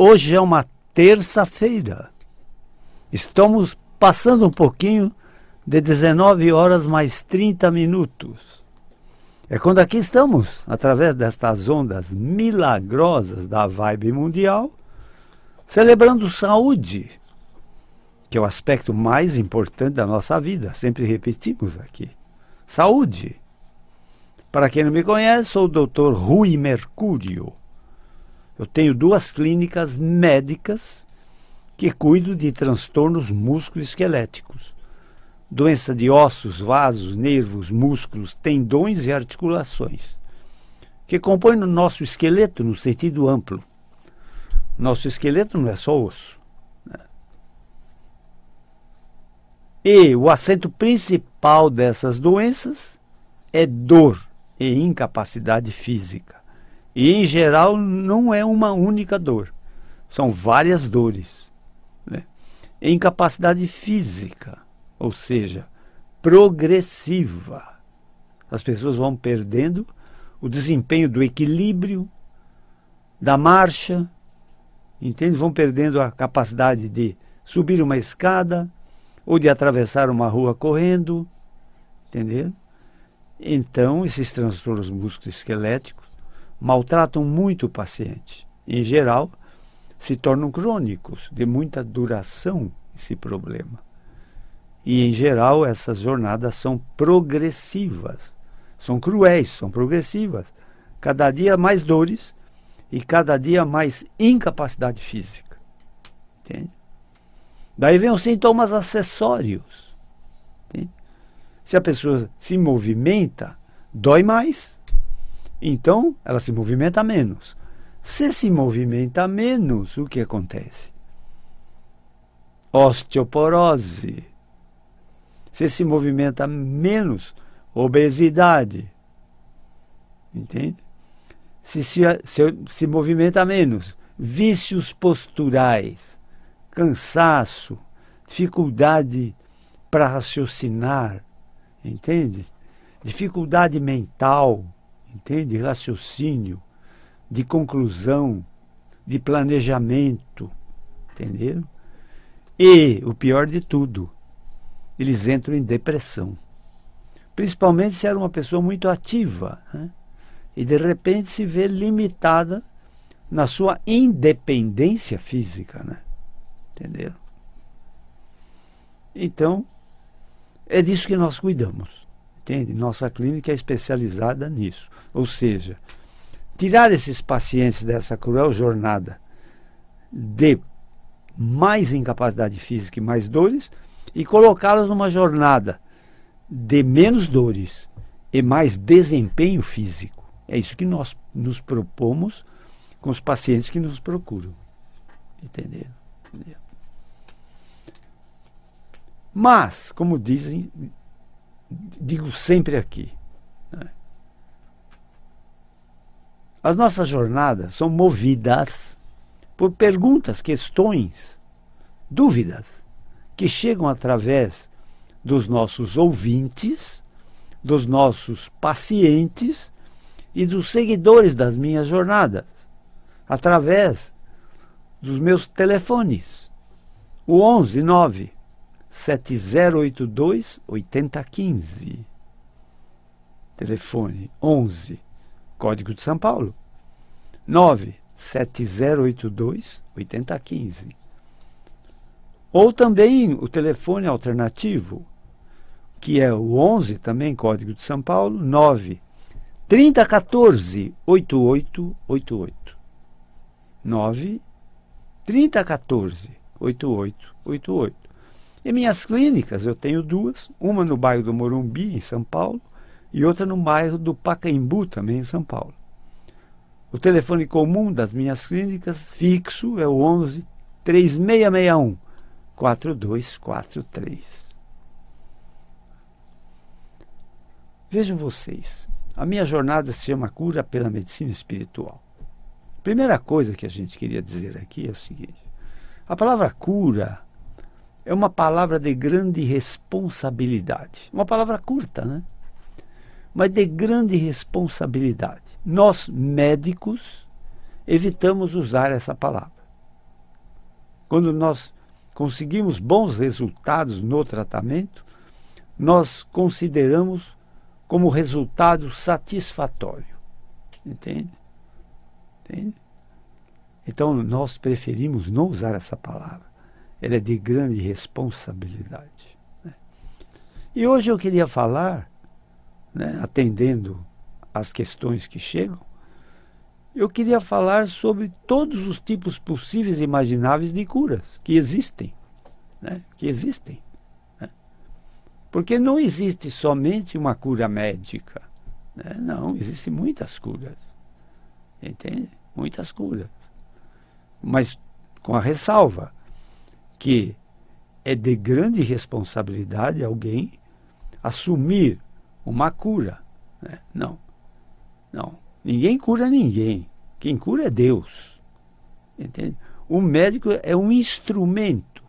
Hoje é uma terça-feira. Estamos passando um pouquinho de 19 horas mais 30 minutos. É quando aqui estamos, através destas ondas milagrosas da vibe mundial, celebrando saúde, que é o aspecto mais importante da nossa vida. Sempre repetimos aqui. Saúde. Para quem não me conhece, sou o Dr. Rui Mercúrio. Eu tenho 2 clínicas médicas que cuido de transtornos musculoesqueléticos. Doença de ossos, vasos, nervos, músculos, tendões e articulações, que compõem o nosso esqueleto no sentido amplo. Nosso esqueleto não é só osso. E o acento principal dessas doenças é dor e incapacidade física. E, em geral, não é uma única dor. São várias dores. Incapacidade física, ou seja, progressiva. As pessoas vão perdendo o desempenho do equilíbrio, da marcha, entende? Vão perdendo a capacidade de subir uma escada ou de atravessar uma rua correndo, entendeu? Então, esses transtornos musculoesqueléticos maltratam muito o paciente. Em geral, se tornam crônicos, de muita duração esse problema. E, em geral, essas jornadas são progressivas. São cruéis, são progressivas. Cada dia mais dores e cada dia mais incapacidade física. Entende? Daí vem os sintomas acessórios. Entende? Se a pessoa se movimenta, dói mais. Então, ela se movimenta menos. Se movimenta menos, o que acontece? Osteoporose. Se movimenta menos, obesidade. Entende? Se movimenta menos, vícios posturais, cansaço, dificuldade para raciocinar, entende? Dificuldade mental, entende? Raciocínio, de conclusão, de planejamento, entenderam? E, o pior de tudo, eles entram em depressão. Principalmente se era uma pessoa muito ativa, né? E de repente se vê limitada na sua independência física, né? Entenderam? Então, é disso que nós cuidamos, entende? Nossa clínica é especializada nisso. Ou seja, tirar esses pacientes dessa cruel jornada de mais incapacidade física e mais dores e colocá-los numa jornada de menos dores e mais desempenho físico. É isso que nós nos propomos com os pacientes que nos procuram. Entenderam? Mas, como dizem, digo sempre aqui, né? As nossas jornadas são movidas por perguntas, questões, dúvidas, que chegam através dos nossos ouvintes, dos nossos pacientes e dos seguidores das minhas jornadas, através dos meus telefones, o 11 9 7082 8015, telefone 11, código de São Paulo, 9 7082 8015. Ou também o telefone alternativo, que é o 11, também código de São Paulo, 9 3014 8888. 9 3014 8888. E minhas clínicas, eu tenho 2, uma no bairro do Morumbi, em São Paulo, e outra no bairro do Pacaembu, também em São Paulo. O telefone comum das minhas clínicas, fixo, é o 11 3661 4243. Vejam vocês, a minha jornada se chama Cura pela Medicina Espiritual. Primeira coisa que a gente queria dizer aqui é o seguinte: a palavra cura é uma palavra de grande responsabilidade. Uma palavra curta, né? Mas de grande responsabilidade. Nós, médicos, evitamos usar essa palavra. quando nós conseguimos bons resultados no tratamento, nós consideramos como resultado satisfatório. Entende? Entende? Então, nós preferimos não usar essa palavra. Ela é de grande responsabilidade. Né? E hoje eu queria falar, né, atendendo às questões que chegam, eu queria falar sobre todos os tipos possíveis e imagináveis de curas que existem. Né? Que existem. Né? Porque não existe somente uma cura médica. Né? Não, existem muitas curas. Entende? Muitas curas. Mas com a ressalva que é de grande responsabilidade alguém assumir uma cura. Né? Não. Não. Ninguém cura ninguém. Quem cura é Deus. Entende? O médico é um instrumento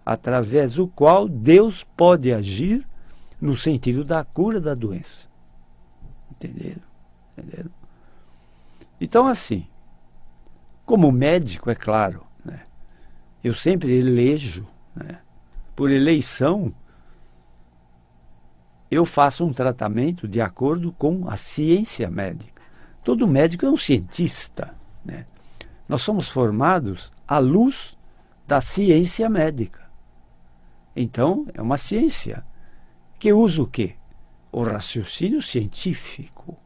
através do qual Deus pode agir no sentido da cura da doença. Entenderam? Entenderam? Então, assim, como médico, é claro, né, eu sempre elejo, né, por eleição, eu faço um tratamento de acordo com a ciência médica. Todo médico é um cientista, né? Nós somos formados à luz da ciência médica. Então, é uma ciência que usa o quê? O raciocínio científico.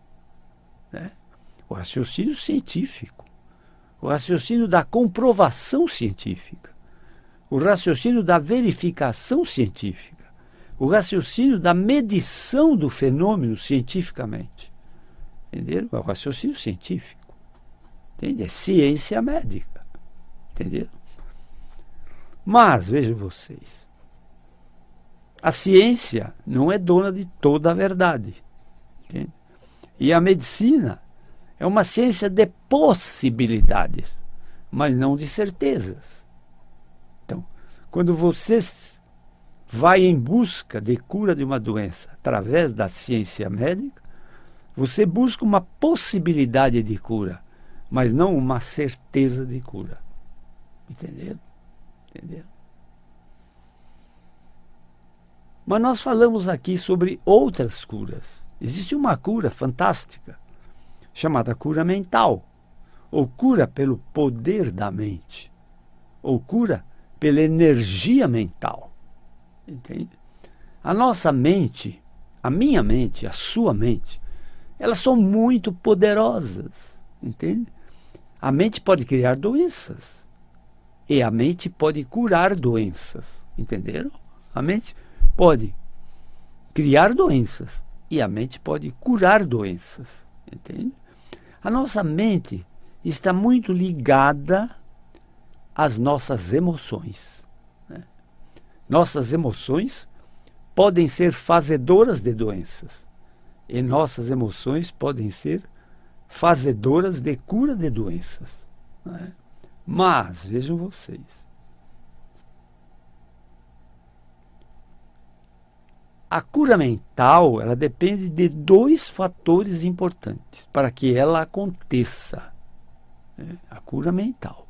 Né? O raciocínio científico. O raciocínio da comprovação científica. O raciocínio da verificação científica. O raciocínio da medição do fenômeno cientificamente. Entenderam? É o raciocínio científico. Entende? É ciência médica. Entenderam? Mas, vejam vocês, a ciência não é dona de toda a verdade. Entende? E a medicina é uma ciência de possibilidades, mas não de certezas. Então, quando você vai em busca de cura de uma doença através da ciência médica, você busca uma possibilidade de cura, mas não uma certeza de cura. Entenderam? Entenderam? Mas nós falamos aqui sobre outras curas. Existe uma cura fantástica, chamada cura mental, ou cura pelo poder da mente, ou cura pela energia mental. Entende? A nossa mente, a minha mente, a sua mente, elas são muito poderosas, entende? A mente pode criar doenças e a mente pode curar doenças, entenderam? A mente pode criar doenças e a mente pode curar doenças, entende? A nossa mente está muito ligada às nossas emoções. Né? Nossas emoções podem ser fazedoras de doenças. E nossas emoções podem ser fazedoras de cura de doenças. Né? Mas, vejam vocês, a cura mental, ela depende de dois fatores importantes para que ela aconteça. Né? A cura mental.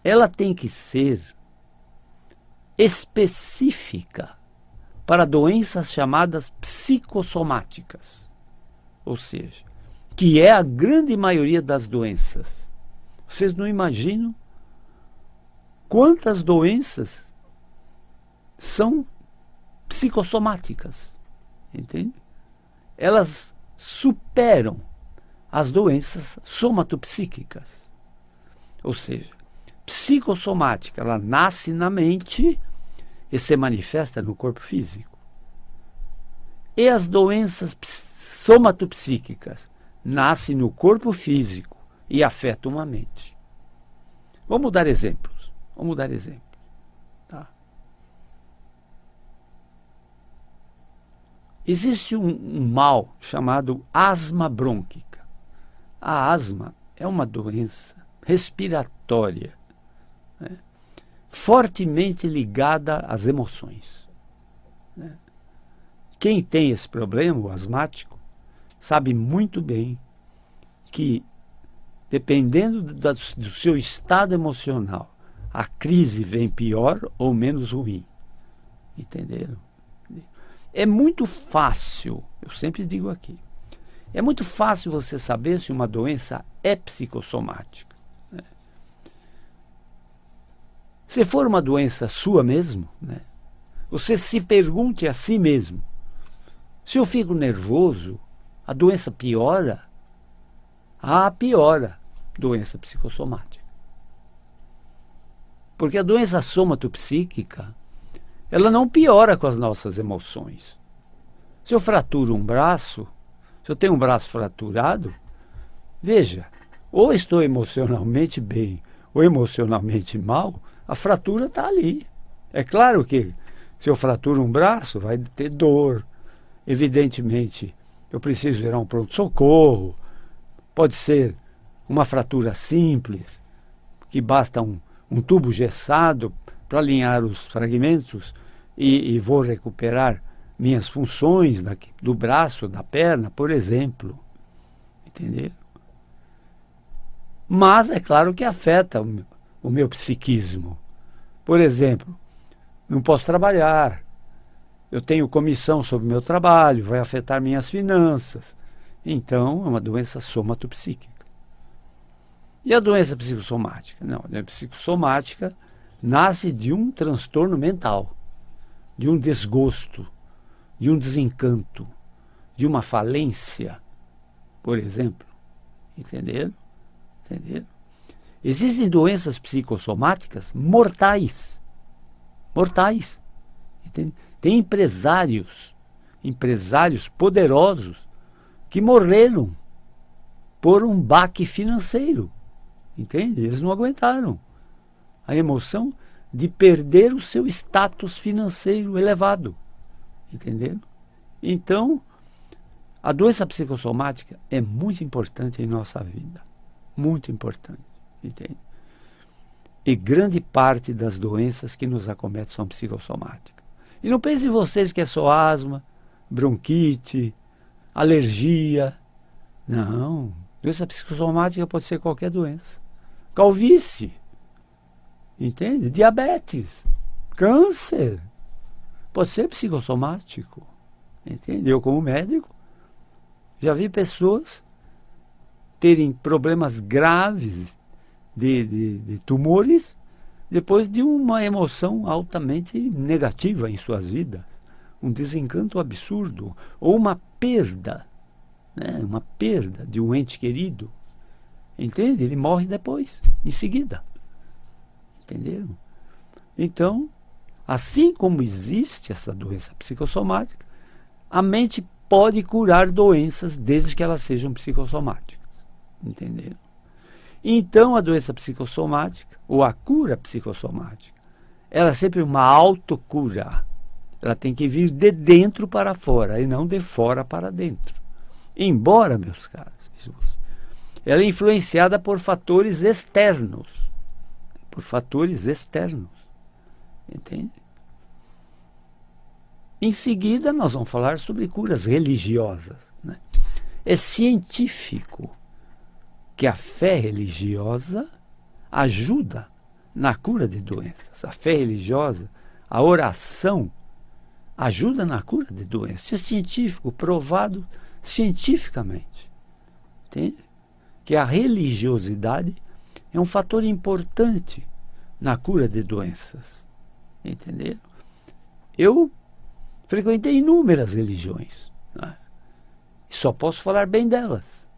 Ela tem que ser específica para doenças chamadas psicossomáticas, ou seja, que é a grande maioria das doenças. Vocês não imaginam quantas doenças são psicossomáticas, entende? Elas superam as doenças somatopsíquicas, ou seja, psicossomática, ela nasce na mente e se manifesta no corpo físico. E as doenças somatopsíquicas nascem no corpo físico e afetam a mente. Vamos dar exemplos. Vamos dar exemplos. Tá? Existe um mal chamado asma brônquica. A asma é uma doença respiratória, né? Fortemente ligada às emoções. Né? Quem tem esse problema, o asmático, sabe muito bem que dependendo do seu estado emocional, a crise vem pior ou menos ruim. Entenderam? É muito fácil, eu sempre digo aqui, é muito fácil você saber se uma doença é psicossomática. Né? Se for uma doença sua mesmo, né? Você se pergunte a si mesmo, se eu fico nervoso, a doença piora? Ah, piora. Doença psicossomática. Porque a doença somatopsíquica, ela não piora com as nossas emoções. Se eu fraturo um braço, se eu tenho um braço fraturado, veja, ou estou emocionalmente bem ou emocionalmente mal, a fratura está ali. É claro que se eu fraturo um braço, vai ter dor. Evidentemente, eu preciso ir a um pronto-socorro. Pode ser uma fratura simples, que basta um tubo gessado para alinhar os fragmentos e vou recuperar minhas funções do braço, da perna, por exemplo. Entendeu? Mas é claro que afeta o meu psiquismo. Por exemplo, não posso trabalhar, eu tenho comissão sobre o meu trabalho, vai afetar minhas finanças. Então, é uma doença somatopsíquica. E a doença psicossomática? Não, a doença psicossomática nasce de um transtorno mental, de um desgosto, de um desencanto, de uma falência, por exemplo. Entenderam? Entenderam? Existem doenças psicossomáticas mortais. Mortais. Entende? Tem empresários poderosos que morreram por um baque financeiro. Entende? Eles não aguentaram a emoção de perder o seu status financeiro elevado. Entenderam? Então, a doença psicossomática é muito importante em nossa vida. Muito importante. Entende? E grande parte das doenças que nos acometem são psicossomáticas. E não pensem vocês que é só asma, bronquite, alergia. Não. Doença psicossomática pode ser qualquer doença. Calvície. Entende? Diabetes. Câncer. Pode ser psicossomático. Entende? Eu, como médico, já vi pessoas terem problemas graves de tumores depois de uma emoção altamente negativa em suas vidas. Um desencanto absurdo. Ou uma perda. Né? Uma perda de um ente querido. Entende? Ele morre depois, em seguida. Entenderam? Então, assim como existe essa doença psicossomática, a mente pode curar doenças desde que elas sejam psicossomáticas. Entenderam? Então, a doença psicossomática, ou a cura psicossomática, ela é sempre uma autocura. Ela tem que vir de dentro para fora, e não de fora para dentro. Embora, meus caros, ela é influenciada por fatores externos. Por fatores externos. Entende? Em seguida, nós vamos falar sobre curas religiosas. Né? É científico que a fé religiosa ajuda na cura de doenças. A fé religiosa, a oração, ajuda na cura de doenças. Isso é científico, provado cientificamente. Entende? Que a religiosidade é um fator importante na cura de doenças. Entenderam? Eu frequentei inúmeras religiões. Né? E só posso falar bem delas.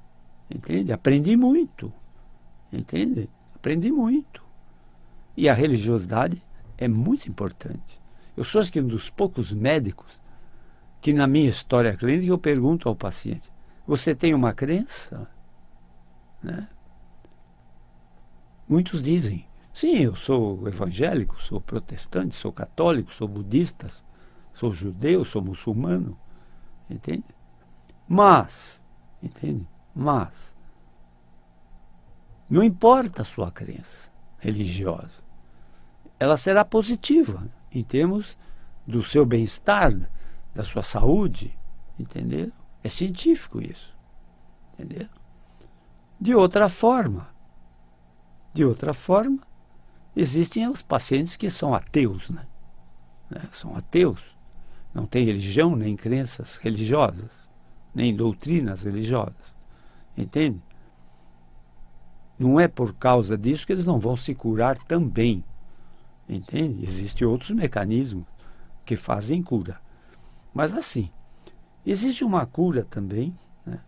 Entende? Aprendi muito. Entende? Aprendi muito. E a religiosidade é muito importante. Eu sou acho que um dos poucos médicos que na minha história clínica eu pergunto ao paciente, você tem uma crença? Né? Muitos dizem, sim, eu sou evangélico, sou protestante, sou católico, sou budista, sou judeu, sou muçulmano. Entende? Mas, entende? Mas, não importa a sua crença religiosa, ela será positiva em termos do seu bem-estar, da sua saúde, entenderam? É científico isso, entenderam? De outra forma, existem os pacientes que são ateus, né? São ateus, não têm religião, nem crenças religiosas, nem doutrinas religiosas, entende? Não é por causa disso que eles não vão se curar também, entende? Existem outros mecanismos que fazem cura. Mas assim, existe uma cura também, né,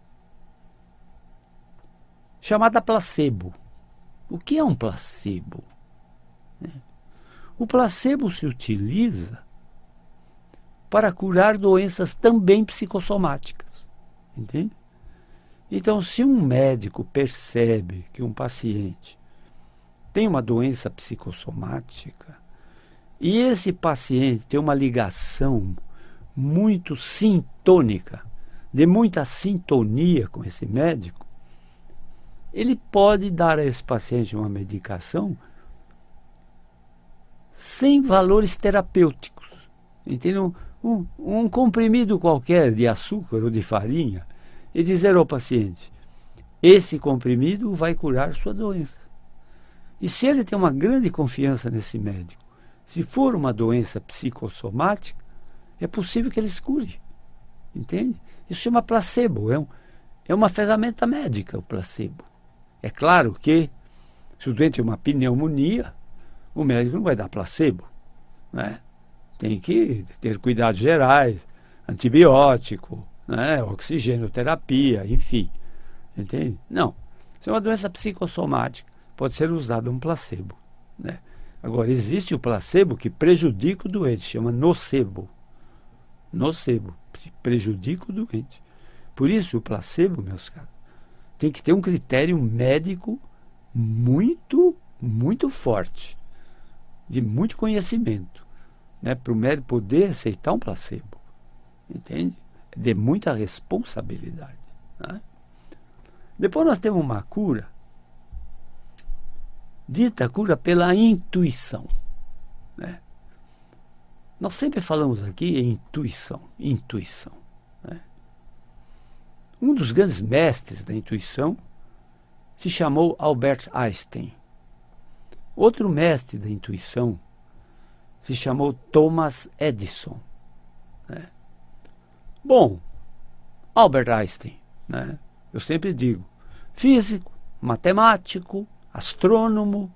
chamada placebo. O que é um placebo? O placebo se utiliza para curar doenças também psicossomáticas, entende? Então, se um médico percebe que um paciente tem uma doença psicossomática e esse paciente tem uma ligação muito sintônica, de muita sintonia com esse médico, ele pode dar a esse paciente uma medicação sem valores terapêuticos. Entende? Um comprimido qualquer de açúcar ou de farinha e dizer ao paciente, esse comprimido vai curar sua doença. E se ele tem uma grande confiança nesse médico, se for uma doença psicossomática, é possível que ele se cure. Entende? Isso chama placebo. É uma ferramenta médica, o placebo. É claro que, se o doente tem uma pneumonia, o médico não vai dar placebo, né? Tem que ter cuidados gerais, antibiótico, né? Oxigenoterapia, enfim. Entende? Não. Se é uma doença psicossomática, pode ser usado um placebo, né? Agora, existe o placebo que prejudica o doente, chama nocebo. Nocebo, prejudica o doente. Por isso, o placebo, meus caros, tem que ter um critério médico muito, muito forte, de muito conhecimento, né, para o médico poder aceitar um placebo, entende? De muita responsabilidade, né? Depois nós temos uma cura, dita cura pela intuição, né? Nós sempre falamos aqui em intuição, né? Um dos grandes mestres da intuição se chamou Albert Einstein. Outro mestre da intuição se chamou Thomas Edison, né? Bom, Albert Einstein, né, eu sempre digo, físico, matemático, astrônomo,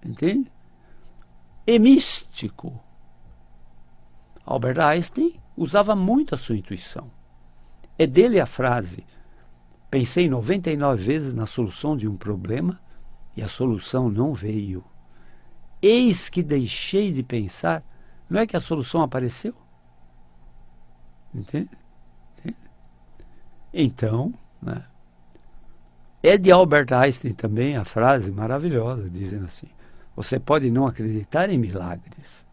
entende? E místico. Albert Einstein usava muito a sua intuição. É dele a frase, pensei 99 vezes na solução de um problema e a solução não veio. Eis que deixei de pensar, não é que a solução apareceu? Entende? Então, né, é de Albert Einstein também a frase maravilhosa, dizendo assim, você pode não acreditar em milagres,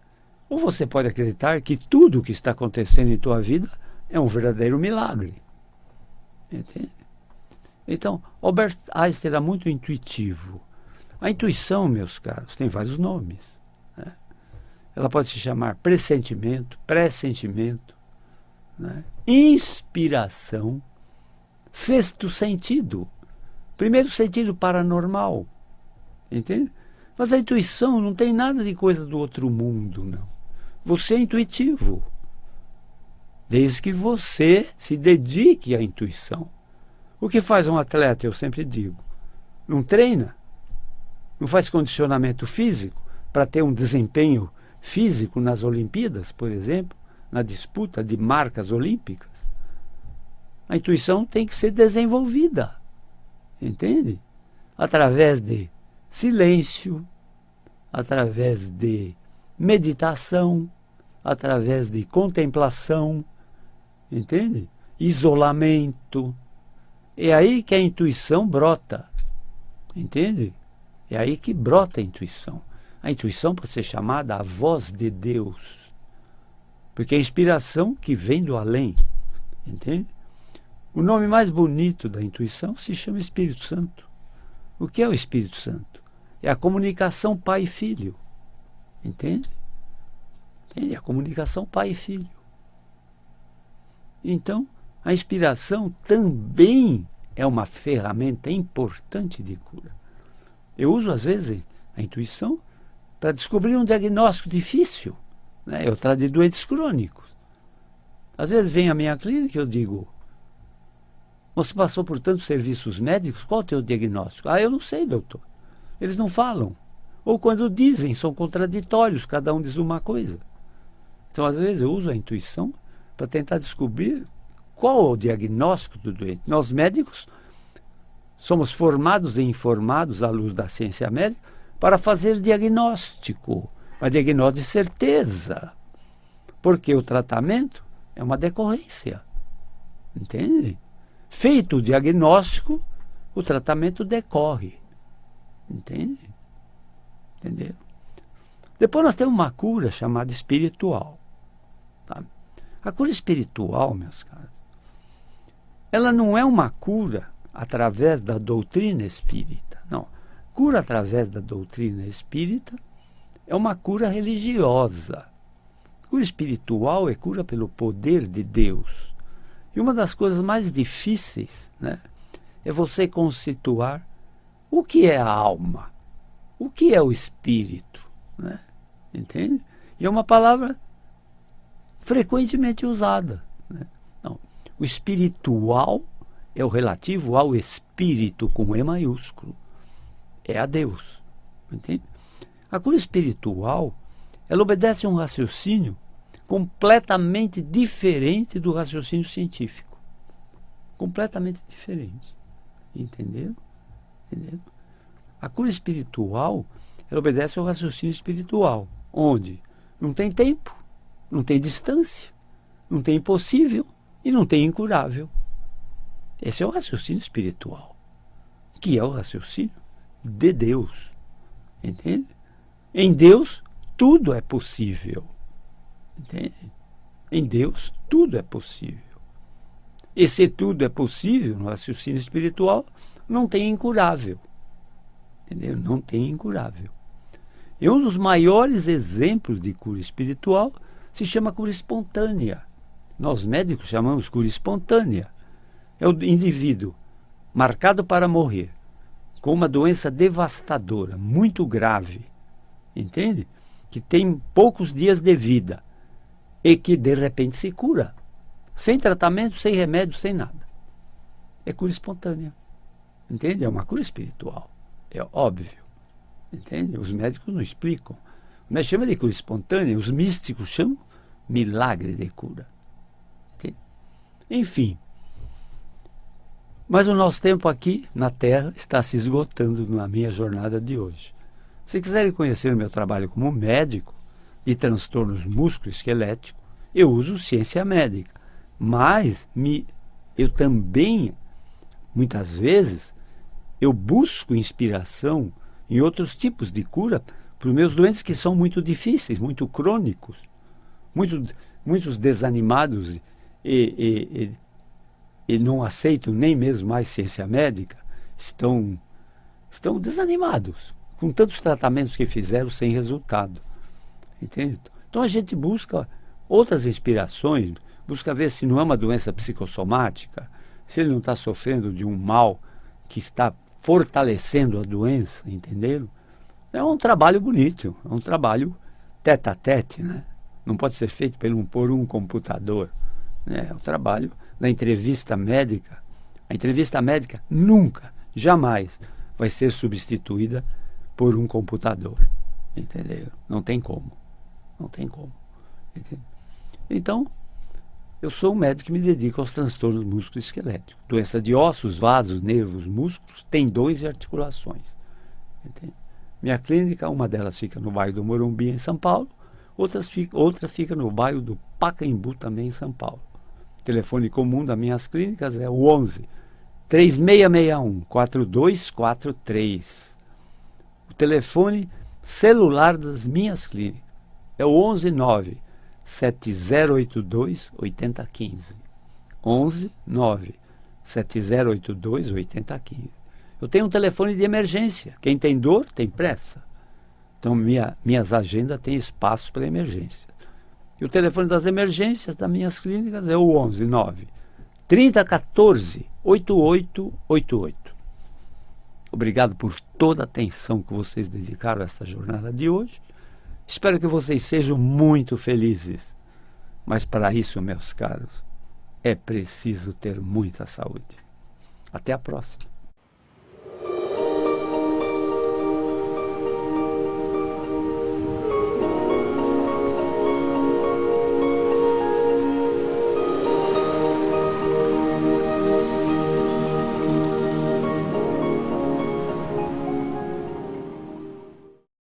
ou você pode acreditar que tudo o que está acontecendo em tua vida é um verdadeiro milagre. Entende? Então, Albert Einstein era muito intuitivo. A intuição, meus caros, tem vários nomes, né? Ela pode se chamar pressentimento, pressentimento, né? Inspiração, sexto sentido, primeiro sentido paranormal, entende? Mas a intuição não tem nada de coisa do outro mundo, não. Você é intuitivo, desde que você se dedique à intuição. O que faz um atleta, eu sempre digo, não treina, não faz condicionamento físico para ter um desempenho físico nas Olimpíadas, por exemplo, na disputa de marcas olímpicas. A intuição tem que ser desenvolvida, entende? Através de silêncio, através de meditação, através de contemplação, entende? Isolamento. É aí que a intuição brota, entende? É aí que brota a intuição. A intuição pode ser chamada a voz de Deus, porque é a inspiração que vem do além, entende? O nome mais bonito da intuição se chama Espírito Santo. O que é o Espírito Santo? É a comunicação pai e filho, entende? Entende? É a comunicação pai e filho. Então, a inspiração também é uma ferramenta importante de cura. Eu uso, às vezes, a intuição para descobrir um diagnóstico difícil. Né? Eu trato de doentes crônicos. Às vezes vem à minha clínica e eu digo: você passou por tantos serviços médicos, qual é o teu diagnóstico? Ah, eu não sei, doutor. Eles não falam. Ou quando dizem, são contraditórios, cada um diz uma coisa. Então, às vezes, eu uso a intuição para tentar descobrir qual é o diagnóstico do doente. Nós, médicos, somos formados e informados à luz da ciência médica para fazer diagnóstico, mas diagnóstico de certeza. Porque o tratamento é uma decorrência. Entende? Feito o diagnóstico, o tratamento decorre. Entende? Entendeu? Depois nós temos uma cura chamada espiritual. Tá? A cura espiritual, meus caros, ela não é uma cura através da doutrina espírita. Não. Cura através da doutrina espírita é uma cura religiosa. Cura espiritual é cura pelo poder de Deus. E uma das coisas mais difíceis, né, é você conceituar o que é a alma, o que é o espírito. Né? Entende? E é uma palavra frequentemente usada. Né? Não. O espiritual é o relativo ao espírito com E maiúsculo. É a Deus. Entende? A cura espiritual, ela obedece a um raciocínio completamente diferente do raciocínio científico. Completamente diferente. Entenderam? Entenderam? A cura espiritual, ela obedece ao raciocínio espiritual, onde não tem tempo, não tem distância, não tem impossível e não tem incurável. Esse é o raciocínio espiritual, que é o raciocínio de Deus. Entende? Em Deus, tudo é possível. Entende? Em Deus, tudo é possível. E se tudo é possível, no raciocínio espiritual, não tem incurável. Entendeu? Não tem incurável. E um dos maiores exemplos de cura espiritual se chama cura espontânea. Nós médicos chamamos cura espontânea. É o indivíduo marcado para morrer, com uma doença devastadora, muito grave, entende? Que tem poucos dias de vida e que de repente se cura, sem tratamento, sem remédio, sem nada. É cura espontânea, entende? É uma cura espiritual, é óbvio, entende? Os médicos não explicam, mas chama de cura espontânea, os místicos chamam milagre de cura, entende? Enfim. Mas o nosso tempo aqui na Terra está se esgotando na minha jornada de hoje. Se quiserem conhecer o meu trabalho como médico de transtornos músculo-esqueléticos, eu uso ciência médica. Mas eu também, muitas vezes, eu busco inspiração em outros tipos de cura para os meus doentes que são muito difíceis, muito crônicos, muitos desanimados e não aceitam nem mesmo mais ciência médica, estão desanimados, com tantos tratamentos que fizeram sem resultado. Entende? Então a gente busca outras inspirações, busca ver se não é uma doença psicossomática, se ele não está sofrendo de um mal que está fortalecendo a doença, entenderam? É um trabalho bonito, é um trabalho tete a tete, né? Não pode ser feito por um computador. É o trabalho da entrevista médica. A entrevista médica nunca, jamais vai ser substituída por um computador. Entendeu? Não tem como. Não tem como. Entendeu? Então, eu sou um médico que me dedico aos transtornos músculo-esqueléticos. Doença de ossos, vasos, nervos, músculos, tendões e articulações. Entendeu? Minha clínica, uma delas fica no bairro do Morumbi, em São Paulo. Outra fica no bairro do Pacaembu, também em São Paulo. O telefone comum das minhas clínicas é o 11 3661 4243. O telefone celular das minhas clínicas é o 11 9 7082 8015. 11 9 7082 8015. Eu tenho um telefone de emergência. Quem tem dor, tem pressa. Então, minhas agendas têm espaço para emergência. E o telefone das emergências das minhas clínicas é o 11 9 3014 8888. Obrigado por toda a atenção que vocês dedicaram a esta jornada de hoje. Espero que vocês sejam muito felizes. Mas para isso, meus caros, é preciso ter muita saúde. Até a próxima.